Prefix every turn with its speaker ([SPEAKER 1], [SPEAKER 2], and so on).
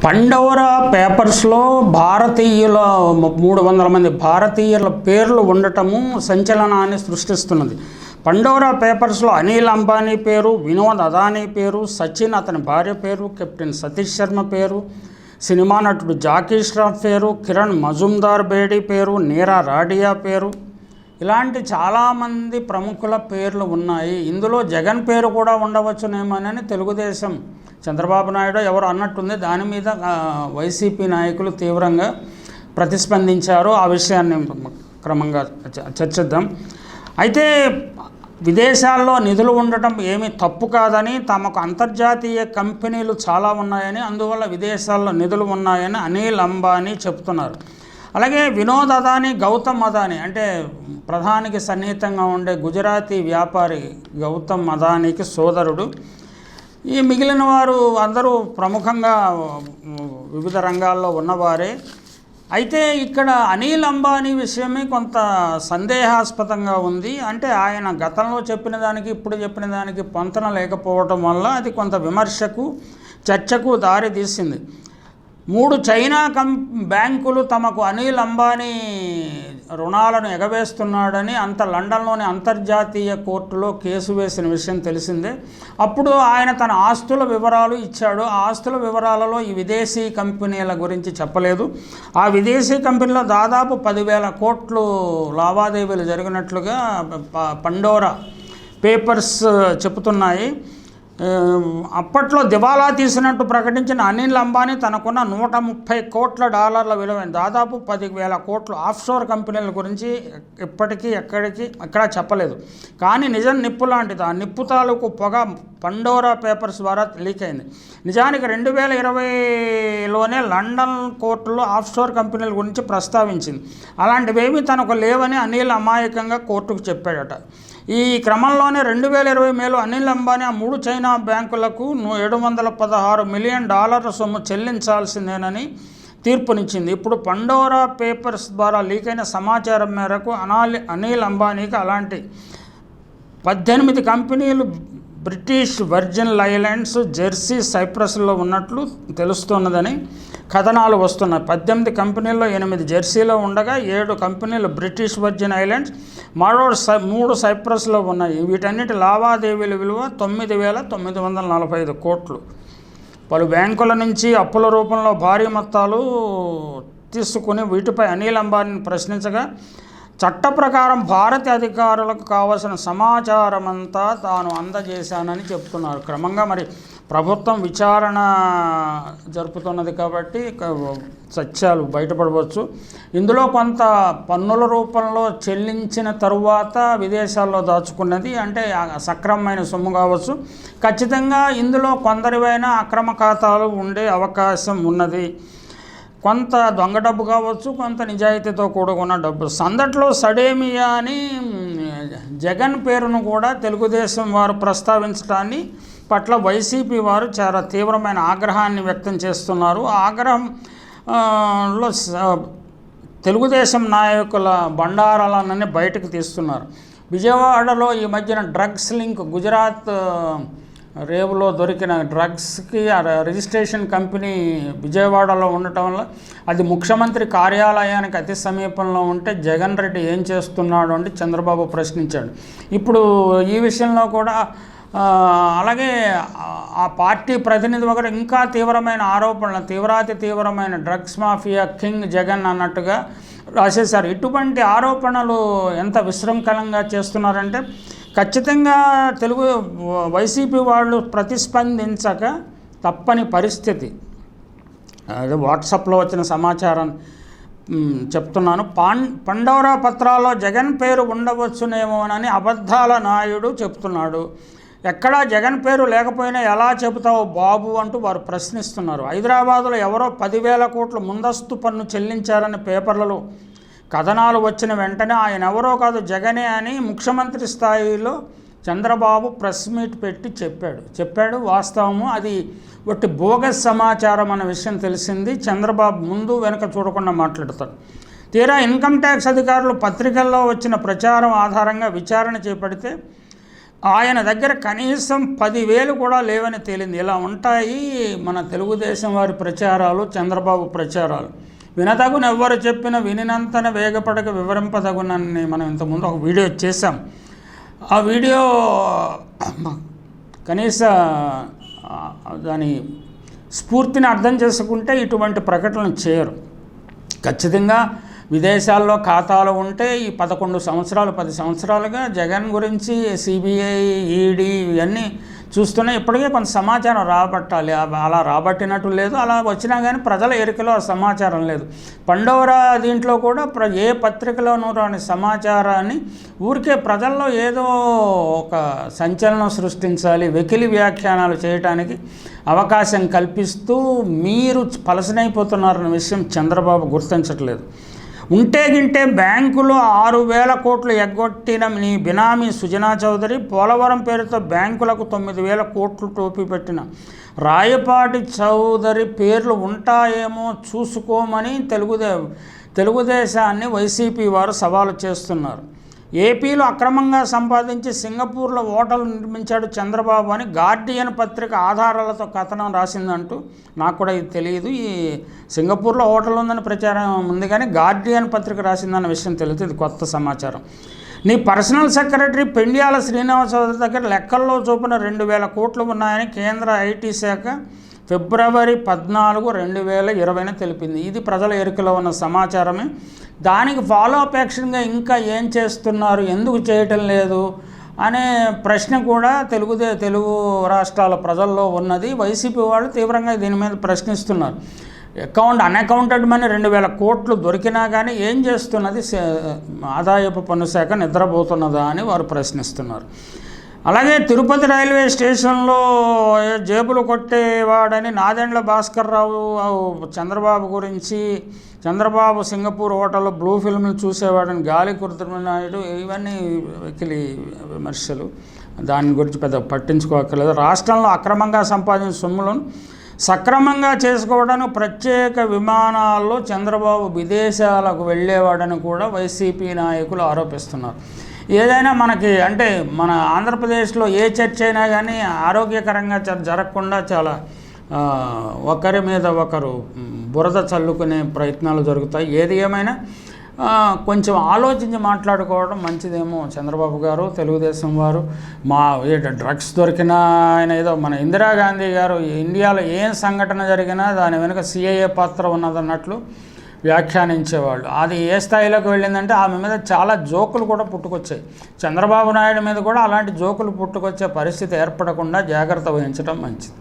[SPEAKER 1] Pandora పేపర్స్లో భారతీయుల 300 మంది భారతీయుల పేర్లు ఉండటము సంచలనాన్ని సృష్టిస్తున్నది. పండోరా పేపర్స్లో అనిల్ అంబానీ పేరు, వినోద్ అదానీ పేరు, సచిన్ అతని భార్య పేరు, కెప్టెన్ సతీష్ శర్మ పేరు, సినిమా నటుడు జాకీ ష్రాఫ్ పేరు, కిరణ్ మజుందార్ బేడీ పేరు, నీరా రాడియా పేరు, ఇలాంటి చాలామంది ప్రముఖుల పేర్లు ఉన్నాయి. ఇందులో జగన్ పేరు కూడా ఉండవచ్చునేమోనని తెలుగుదేశం చంద్రబాబు నాయుడు ఎవరు అన్నట్టుంది. దాని మీద వైసీపీ నాయకులు తీవ్రంగా ప్రతిస్పందించారు. ఆ విషయాన్ని క్రమంగా చర్చిద్దాం. అయితే విదేశాల్లో నిధులు ఉండటం ఏమీ తప్పు కాదని, తమకు అంతర్జాతీయ కంపెనీలు చాలా ఉన్నాయని, అందువల్ల విదేశాల్లో నిధులు ఉన్నాయని అనిల్ అంబానీ చెప్తున్నారు. అలాగే వినోద్ అదానీ, గౌతమ్ అదానీ అంటే ప్రధానికి సన్నిహితంగా ఉండే గుజరాతీ వ్యాపారి గౌతమ్ అదానీకి సోదరుడు. ఈ మిగిలిన వారు అందరూ ప్రముఖంగా వివిధ రంగాల్లో ఉన్నవారే. అయితే ఇక్కడ అనిల్ అంబానీ విషయమే కొంత సందేహాస్పదంగా ఉంది. అంటే ఆయన గతంలో చెప్పిన దానికి ఇప్పుడు చెప్పిన దానికి పొంతన లేకపోవటం వల్ల అది కొంత విమర్శకు చర్చకు దారి తీసింది. 3 చైనా బ్యాంకులు తమకు అనిల్ అంబానీ రుణాలను ఎగవేస్తున్నాడని లండన్లోని అంతర్జాతీయ కోర్టులో కేసు వేసిన విషయం తెలిసిందే. అప్పుడు ఆయన తన ఆస్తుల వివరాలు ఇచ్చాడు. ఆ ఆస్తుల వివరాలలో ఈ విదేశీ కంపెనీల గురించి చెప్పలేదు. ఆ విదేశీ కంపెనీలో దాదాపు 10,000 కోట్లు లావాదేవీలు జరిగినట్లుగా పండోరా పేపర్స్ చెబుతున్నాయి. అప్పట్లో దివాలా తీసినట్టు ప్రకటించిన అనిల్ అంబానీ తనకున్న $130 కోట్ల విలువైన దాదాపు 10,000 కోట్లు ఆఫ్షోర్ కంపెనీల గురించి ఇప్పటికీ ఎక్కడా చెప్పలేదు. కానీ నిజం నిప్పు లాంటిది. ఆ నిప్పు తాలూకు పొగ పండోరా పేపర్స్ ద్వారా లీక్ అయింది. నిజానికి 2020లోనే లండన్ కోర్టులో ఆఫ్షోర్ కంపెనీల గురించి ప్రస్తావించింది. అలాంటివేమీ తనకు లేవని అనిల్ అమాయకంగా కోర్టుకు చెప్పాడట. ఈ క్రమంలోనే 2020 మేలో అనిల్ అంబానీ ఆ 3 చైనా బ్యాంకులకు $716 మిలియన్ సొమ్ము చెల్లించాల్సిందేనని తీర్పునిచ్చింది. ఇప్పుడు పండోరా పేపర్స్ ద్వారా లీక్ అయిన సమాచారం మేరకు అనిల్ అంబానీకి అలాంటి 18 కంపెనీలు బ్రిటిష్ వర్జిన్ ఐలాండ్స్, జెర్సీ, సైప్రస్లో ఉన్నట్లు తెలుస్తున్నదని కథనాలు వస్తున్నాయి. 18 కంపెనీల్లో 8 జెర్సీలో ఉండగా 7 కంపెనీలు బ్రిటిష్ వర్జిన్ ఐలాండ్స్, 3 సైప్రస్లో ఉన్నాయి. వీటన్నిటి లావాదేవీల విలువ 9,945 కోట్లు. పలు బ్యాంకుల నుంచి అప్పుల రూపంలో భారీ మొత్తాలు తీసుకుని వీటిపై అనిల్ అంబానీని ప్రశ్నించగా, చట్ట ప్రకారం భారత అధికారులకు కావాల్సిన సమాచారం అంతా తాను అందజేశానని చెప్తున్నారు. క్రమంగా మరి ప్రభుత్వం విచారణ జరుపుతున్నది కాబట్టి సత్యాలు బయటపడవచ్చు. ఇందులో కొంత పన్నుల రూపంలో చెల్లించిన తరువాత విదేశాల్లో దాచుకున్నది అంటే సక్రమమైన సొమ్ము కావచ్చు. ఖచ్చితంగా ఇందులో కొందరివైనా అక్రమ ఖాతాలు ఉండే అవకాశం ఉన్నది. కొంత దొంగ డబ్బు కావచ్చు, కొంత నిజాయితీతో కూడుకున్న డబ్బు. సందట్లో సడేమియా అని జగన్ పేరును కూడా తెలుగుదేశం వారు ప్రస్తావించడాన్ని పట్ల వైసీపీ వారు చాలా తీవ్రమైన ఆగ్రహాన్ని వ్యక్తం చేస్తున్నారు. ఆ ఆగ్రహంలో తెలుగుదేశం నాయకుల బండారాలన్నీ బయటకు తీస్తున్నారు. విజయవాడలో ఈ మధ్యన డ్రగ్స్ లింక్, గుజరాత్ రేవులో దొరికిన డ్రగ్స్కి రిజిస్ట్రేషన్ కంపెనీ విజయవాడలో ఉండటం వల్ల అది ముఖ్యమంత్రి కార్యాలయానికి అతి సమీపంలో ఉంటే జగన్ రెడ్డి ఏం చేస్తున్నాడు అంటే చంద్రబాబు ప్రశ్నించాడు. ఇప్పుడు ఈ విషయంలో కూడా అలాగే ఆ పార్టీ ప్రతినిధి ఒకరు ఇంకా తీవ్రమైన ఆరోపణలు, తీవ్రమైన డ్రగ్స్ మాఫియా కింగ్ జగన్ అన్నట్టుగా రాసేశారు. ఇటువంటి ఆరోపణలు ఎంత విశృంఖలంగా చేస్తున్నారంటే ఖచ్చితంగా వైసీపీ వాళ్ళు ప్రతిస్పందించక తప్పని పరిస్థితి. అదే వాట్సాప్లో వచ్చిన సమాచారం చెప్తున్నాను. పండోరా పత్రాల్లో జగన్ పేరు ఉండవచ్చునేమోనని అబద్ధాల నాయుడు చెప్తున్నాడు. ఎక్కడా జగన్ పేరు లేకపోయినా ఎలా చెబుతావు బాబు అంటూ వారు ప్రశ్నిస్తున్నారు. హైదరాబాదులో ఎవరో 10,000 కోట్లు ముందస్తు పన్ను చెల్లించారని పేపర్లలో కథనాలు వచ్చిన వెంటనే ఆయన ఎవరో కాదు జగనే అని ముఖ్యమంత్రి స్థాయిలో చంద్రబాబు ప్రెస్ మీట్ పెట్టి చెప్పాడు. వాస్తవము, అది ఒట్టి బోగస్ సమాచారం అన్న విషయం తెలిసింది. చంద్రబాబు ముందు వెనుక చూడకుండా మాట్లాడతాడు. తీరా ఇన్కమ్ ట్యాక్స్ అధికారులు పత్రికల్లో వచ్చిన ప్రచారం ఆధారంగా విచారణ చేపడితే ఆయన దగ్గర కనీసం 10,000 కూడా లేవని తేలింది. ఇలా ఉంటాయి మన తెలుగుదేశం వారి ప్రచారాలు, చంద్రబాబు ప్రచారాలు. వినతగున ఎవ్వరు చెప్పిన వినినంతన వేగపడక వివరింపదగునని మనం ఇంతకుముందు ఒక వీడియో చేశాం. ఆ వీడియో కనీస దాని స్ఫూర్తిని అర్థం చేసుకుంటే ఇటువంటి ప్రకటనలు చేయరు. ఖచ్చితంగా విదేశాల్లో ఖాతాలు ఉంటే ఈ 11 సంవత్సరాలు 10 సంవత్సరాలుగా జగన్ గురించి సిబిఐ, ఈడీ ఇవన్నీ చూస్తూనే ఇప్పటికే కొంత సమాచారం రాబట్టాలి. అలా రాబట్టినట్టు లేదు. అలా వచ్చినా కానీ ప్రజల ఎరికలో ఆ సమాచారం లేదు. పండోరా దీంట్లో కూడా ఏ పత్రికలోనూ రాని సమాచారాన్ని ఊరికే ప్రజల్లో ఏదో ఒక సంచలనం సృష్టించాలి, వెకిలి వ్యాఖ్యానాలు చేయడానికి అవకాశం కల్పిస్తూ మీరు పలసనైపోతున్నారన్న విషయం చంద్రబాబు గుర్తించట్లేదు. ఉంటే గింటే బ్యాంకులో 6,000 కోట్లు ఎగ్గొట్టిన నీ బినామీ సుజనా చౌదరి, పోలవరం పేరుతో బ్యాంకులకు 9,000 కోట్లు టోపీ పెట్టిన రాయపాటి చౌదరి పేర్లు ఉంటాయేమో చూసుకోమని తెలుగుదేశాన్ని వైసీపీ వారు సవాలు చేస్తున్నారు. ఏపీలో అక్రమంగా సంపాదించి సింగపూర్లో హోటల్ నిర్మించాడు చంద్రబాబు అని గార్డియన్ పత్రిక ఆధారాలతో కథనం రాసిందంటూ, నాకు కూడా ఇది తెలియదు. ఈ సింగపూర్లో హోటల్ ఉందని ప్రచారం ఉంది కానీ గార్డియన్ పత్రిక రాసిందన్న విషయం తెలియదు. ఇది కొత్త సమాచారం. నీ పర్సనల్ సెక్రటరీ పెండ్యాల శ్రీనివాస చౌదరి దగ్గర లెక్కల్లో చూపిన 2,000 కోట్లు ఉన్నాయని కేంద్ర ఐటీ శాఖ ఫిబ్రవరి 14, 2020 తెలిపింది. ఇది ప్రజల ఎరుకలో ఉన్న సమాచారమే. దానికి ఫాలో అప్ యాక్షన్గా ఇంకా ఏం చేస్తున్నారు, ఎందుకు చేయటం లేదు అనే ప్రశ్న కూడా తెలుగు రాష్ట్రాల ప్రజల్లో ఉన్నది. వైసీపీ వాళ్ళు తీవ్రంగా దీని మీద ప్రశ్నిస్తున్నారు. అన్అకౌంటెడ్ మనీ 2,000 కోట్లు దొరికినా కానీ ఏం చేస్తున్నది ఆదాయపు పన్ను శాఖ, నిద్రపోతున్నదా అని వారు ప్రశ్నిస్తున్నారు. అలాగే తిరుపతి రైల్వే స్టేషన్లో జేబులు కొట్టేవాడని నాదెండ్ల భాస్కర్ రావు చంద్రబాబు గురించి, చంద్రబాబు సింగపూర్ హోటల్లో బ్లూ ఫిల్మ్లు చూసేవాడని గాలి కుర్తనాయుడు, ఇవన్నీ వెకిలి విమర్శలు. దాని గురించి పెద్ద పట్టించుకోక్కర్లేదు. రాష్ట్రంలో అక్రమంగా సంపాదించిన సొమ్ములను సక్రమంగా చేసుకోవడానికి ప్రత్యేక విమానాల్లో చంద్రబాబు విదేశాలకు వెళ్ళేవాడని కూడా వైసీపీ నాయకులు ఆరోపిస్తున్నారు. ఏదైనా మనకి అంటే మన ఆంధ్రప్రదేశ్లో ఏ చర్చ అయినా కానీ ఆరోగ్యకరంగా జరగకుండా చాలా ఒకరి మీద ఒకరు బురద చల్లుకునే ప్రయత్నాలు జరుగుతాయి. ఏది ఏమైనా కొంచెం ఆలోచించి మాట్లాడుకోవడం మంచిదేమో. చంద్రబాబు గారు, తెలుగుదేశం వారు డ్రగ్స్ దొరికినా ఆయన ఏదో మన ఇందిరాగాంధీ గారు ఇండియాలో ఏం సంఘటన జరిగినా దాని వెనుక సిఐఏ పాత్ర ఉన్నదన్నట్లు వ్యాఖ్యానించేవాళ్ళు. అది ఏ స్థాయిలోకి వెళ్ళిందంటే ఆమె మీద చాలా జోకులు కూడా పుట్టుకొచ్చాయి. చంద్రబాబు నాయుడు మీద కూడా అలాంటి జోకులు పుట్టుకొచ్చే పరిస్థితి ఏర్పడకుండా జాగ్రత్త వహించడం మంచిది.